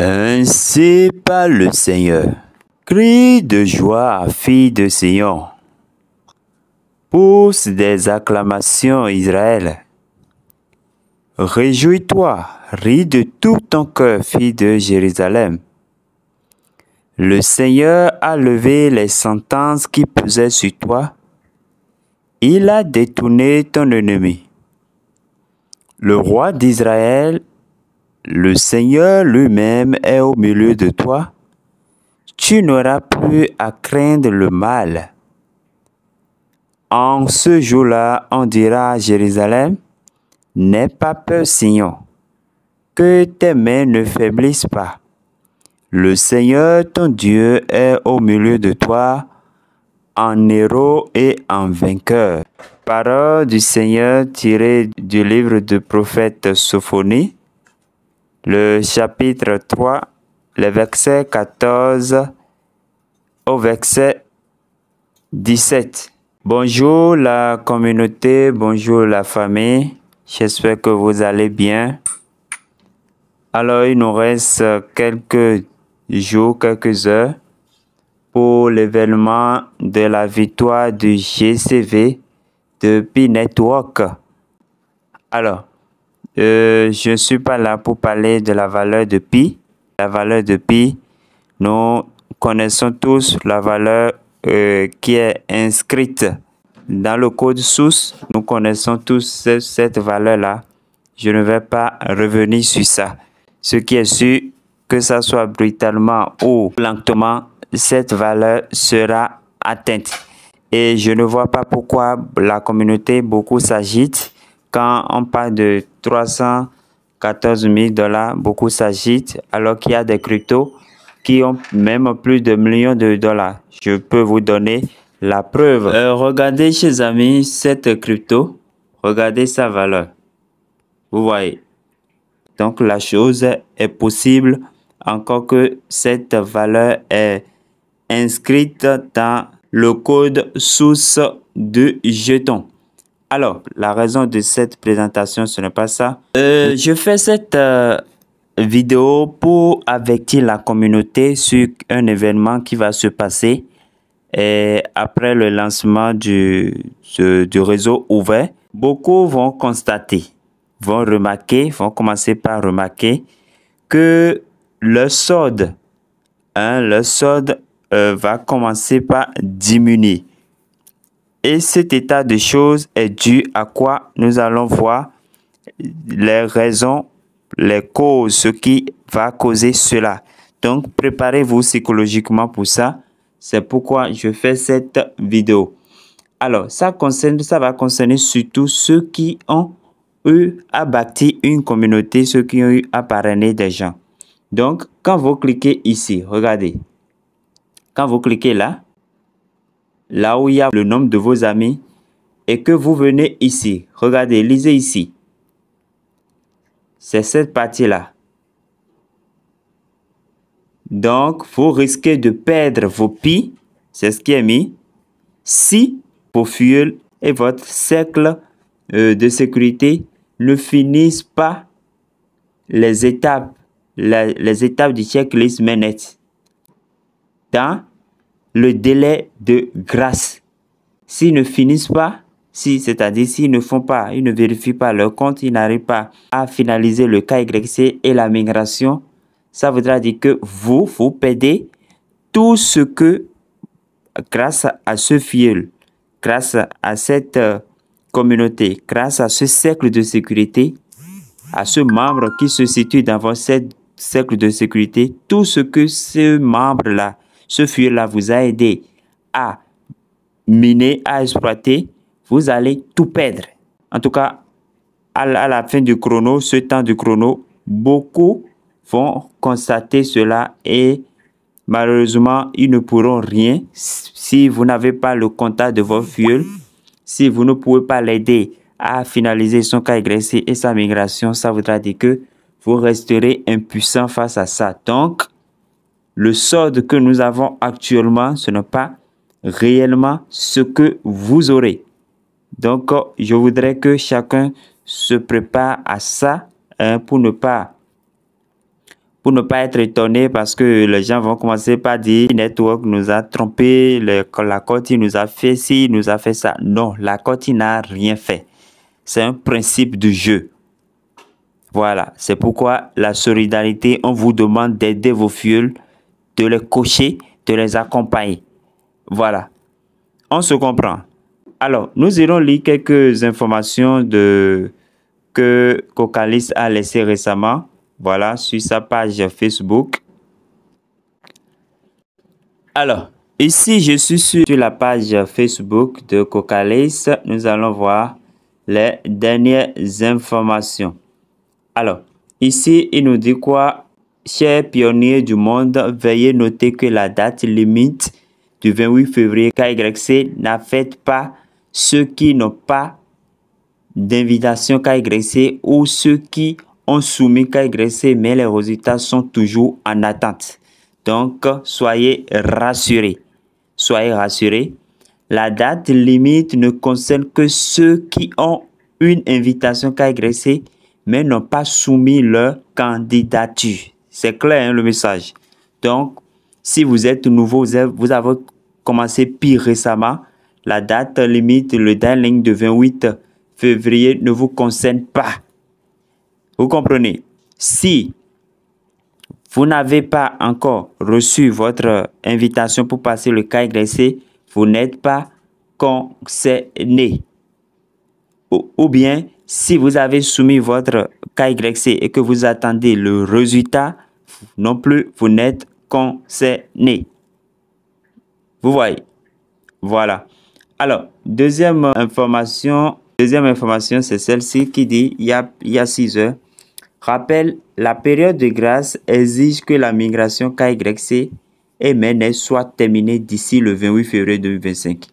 Ainsi parle le Seigneur. Crie de joie, fille de Sion. Pousse des acclamations, Israël. Réjouis-toi, ris de tout ton cœur, fille de Jérusalem. Le Seigneur a levé les sentences qui pesaient sur toi. Il a détourné ton ennemi. Le roi d'Israël, le Seigneur lui-même est au milieu de toi. Tu n'auras plus à craindre le mal. En ce jour-là, on dira à Jérusalem, n'aie pas peur, Sion, que tes mains ne faiblissent pas. Le Seigneur, ton Dieu, est au milieu de toi, en héros et en vainqueur. Parole du Seigneur tirée du livre du prophète Sophonie, le chapitre 3, les versets 14 au verset 17. Bonjour la communauté, bonjour la famille, j'espère que vous allez bien. Alors il nous reste quelques jours, quelques heures pour l'événement de la victoire du GCV de Pi Network. Alors, je ne suis pas là pour parler de la valeur de Pi. La valeur de Pi, nous connaissons tous la valeur qui est inscrite dans le code source. Nous connaissons tous cette valeur-là. Je ne vais pas revenir sur ça. Ce qui est sûr, que ça soit brutalement ou lentement, cette valeur sera atteinte. Et je ne vois pas pourquoi la communauté beaucoup s'agite. Quand on parle de 314 000 $, beaucoup s'agitent, alors qu'il y a des cryptos qui ont même plus de millions de dollars. Je peux vous donner la preuve. Regardez, chers amis, cette crypto. Regardez sa valeur. Vous voyez. Donc, la chose est possible, encore que cette valeur est inscrite dans le code source de jeton. Alors, la raison de cette présentation, ce n'est pas ça. Je fais cette vidéo pour avertir la communauté sur un événement qui va se passer après le lancement du réseau ouvert. Beaucoup vont constater, vont commencer par remarquer que le solde va commencer par diminuer. Et cet état de choses est dû à quoi? Nous allons voir les raisons, les causes, ce qui va causer cela. Donc, préparez-vous psychologiquement pour ça. C'est pourquoi je fais cette vidéo. Alors, ça va concerner surtout ceux qui ont eu à bâtir une communauté, ceux qui ont eu à parrainer des gens. Donc, quand vous cliquez ici, regardez. Quand vous cliquez là où il y a le nom de vos amis, et que vous venez ici, regardez, lisez ici. C'est cette partie-là. Donc, vous risquez de perdre vos pi, c'est ce qui est mis, si vos fuels et votre cercle de sécurité ne finissent pas les étapes du checklist mainnet dans le délai de grâce. S'ils ne finissent pas, c'est-à-dire s'ils ne font pas, ils ne vérifient pas leur compte, ils n'arrivent pas à finaliser le KYC et la migration, ça voudra dire que vous perdez tout ce que, grâce à ce fuel, grâce à cette communauté, grâce à ce cercle de sécurité, à ce membre qui se situe dans votre cercle de sécurité, tout ce que ce membre-là, ce fuel-là vous a aidé à miner, à exploiter, vous allez tout perdre. En tout cas, à la fin du chrono, ce temps du chrono, beaucoup vont constater cela et malheureusement, ils ne pourront rien si vous n'avez pas le contact de votre fuel, si vous ne pouvez pas l'aider à finaliser son KYC et sa migration, ça voudra dire que vous resterez impuissant face à ça. Donc, le solde que nous avons actuellement, ce n'est pas réellement ce que vous aurez. Donc, je voudrais que chacun se prépare à ça pour ne pas pour ne pas être étonné parce que les gens vont commencer par dire Network nous a trompé, la Coty nous a fait ci, nous a fait ça. Non, la Coty n'a rien fait. C'est un principe du jeu. Voilà, c'est pourquoi la solidarité, on vous demande d'aider vos fioles, de les coacher, de les accompagner. Voilà, on se comprend. Alors, nous irons lire quelques informations que Cocalis a laissées récemment. Voilà, sur sa page Facebook. Alors, ici, je suis sur la page Facebook de Cocalis. Nous allons voir les dernières informations. Alors, ici, il nous dit quoi? Chers pionniers du monde, veuillez noter que la date limite du 28 février KYC n'affecte pas ceux qui n'ont pas d'invitation KYC ou ceux qui ont soumis KYC, mais les résultats sont toujours en attente. Donc, soyez rassurés. Soyez rassurés. La date limite ne concerne que ceux qui ont une invitation KYC, mais n'ont pas soumis leur candidature. C'est clair, hein, le message. Donc, si vous êtes nouveau, vous avez commencé pire récemment, la date limite, le deadline de 28 février ne vous concerne pas. Vous comprenez? Si vous n'avez pas encore reçu votre invitation pour passer le KYC, vous n'êtes pas concerné. Ou bien, si vous avez soumis votre KYC et que vous attendez le résultat, non plus, vous n'êtes concerné. Vous voyez? Voilà. Alors, deuxième information, c'est celle-ci qui dit, il y a 6 heures, rappel, la période de grâce exige que la migration KYC et MENES soit terminée d'ici le 28 février 2025.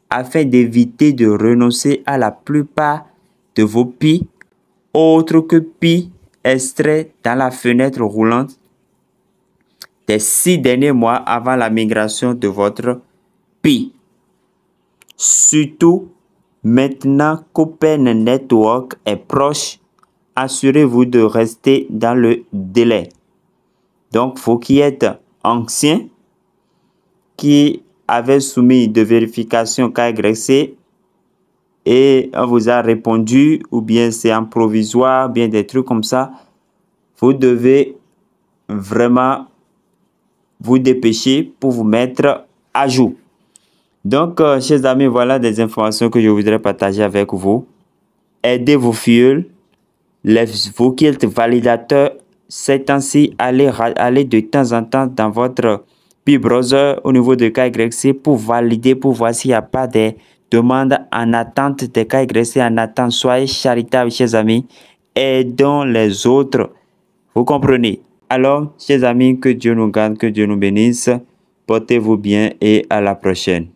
Afin d'éviter de renoncer à la plupart de vos PI, autres que PI extraits dans la fenêtre roulante des 6 derniers mois avant la migration de votre PI. Surtout, maintenant qu'Open Network est proche, assurez-vous de rester dans le délai. Donc, faut qu'il y ait ancien qui avait soumis de vérification KYC et on vous a répondu, ou bien c'est en provisoire, bien des trucs comme ça. Vous devez vraiment vous dépêcher pour vous mettre à jour. Donc, chers amis, voilà des informations que je voudrais partager avec vous. Aidez vos fioles, vos guilds validateurs. Ces temps-ci, allez de temps en temps dans votre P-Browser au niveau de KYC pour valider, pour voir s'il n'y a pas des demandes en attente, des KYC en attente. Soyez charitables, chers amis. Aidons les autres. Vous comprenez? Alors, chers amis, que Dieu nous garde, que Dieu nous bénisse. Portez-vous bien et à la prochaine.